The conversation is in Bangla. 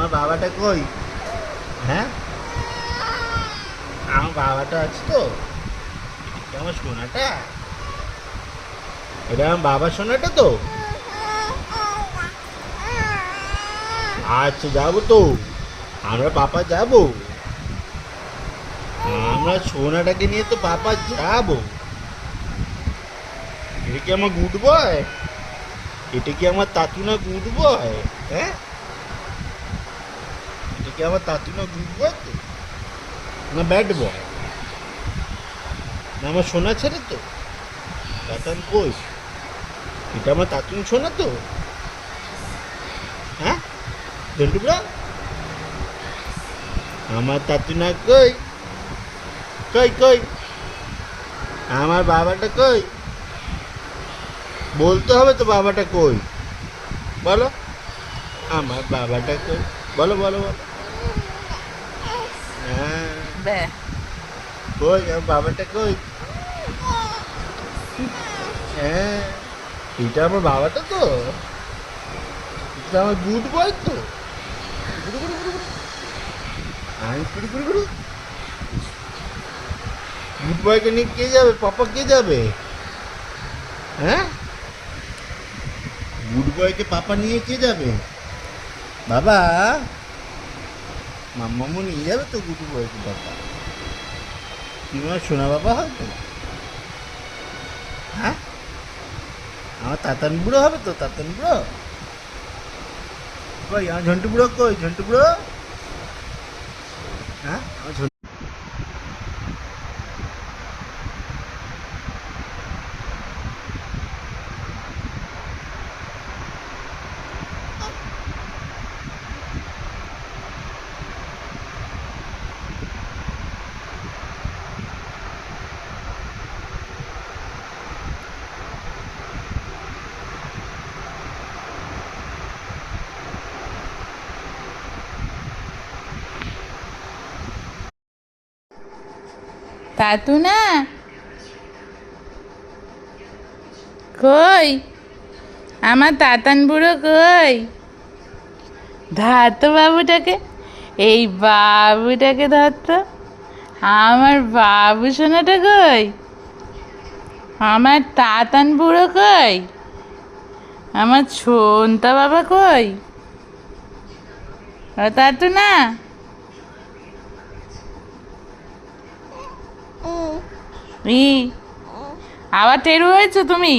আমার বাবাটা কই? হ্যাঁ, আমার বাবাটা আছে তো? এটা আমার সোনাটা, এটা আমার বাবার সোনাটা তো। আচ্ছা যাবো তো, আমরা পাপা যাবো, আমরা সোনাটাকে নিয়ে তো পাপা যাবো। এটা কি আমার গুড বয়? এটা কি আমার তাতুনা গুড বয়? হ্যাঁ, এটা কি আমার তাতুনা গুড বয় তো, না ব্যাড বয়? না আমার সোনা ছেড়ে তো? তাতান কই? এটা আমার তাতুন সোনা তো? হ্যাঁ জন্টুবড়া, আমার তাতুনা কই? কই কই আমার বাবাটা কই? বলতে হবে তো বাবাটা কই, বলো। আমার বাবাটা কই? বলো বলো বলো। হ্যাঁ, বে কই আমার বাবাটা কই? হ্যাঁ, এটা আমার বাবাটা তো, এটা আমার গুড বয় তো। গুরু গুরু গুরু গুরু, আমি গুরু গুরু গুরু। গুড বয়কে নিয়ে কে যাবে? পাপা কে যাবে? হ্যাঁ, গুড বয়কে পাপা নিয়ে কে যাবে? বাবা, মাম্মামু নিয়ে যাবে তো গুড বয়কে পাপা? তুমি আমার সোনা বাবা হবে? হ্যাঁ, আমার তাতান বুড়ো হবে তো, তাতান বুড়ো। কই আমার ঝন্টু বুড়ো কই? ঝন্টু বুড়ো, হ্যাঁ আমার তাতু না কই? আমার তাতান বুড়ো কই? ধরতো বাবুটাকে, এই বাবুটাকে ধরতো। আমার বাবু সোনাটা কই? আমার তাতান বুড়ো কই? আমার ছোনতা বাবা কই? ও তাতু না, ই আবার টেরু হয়েছো তুমি?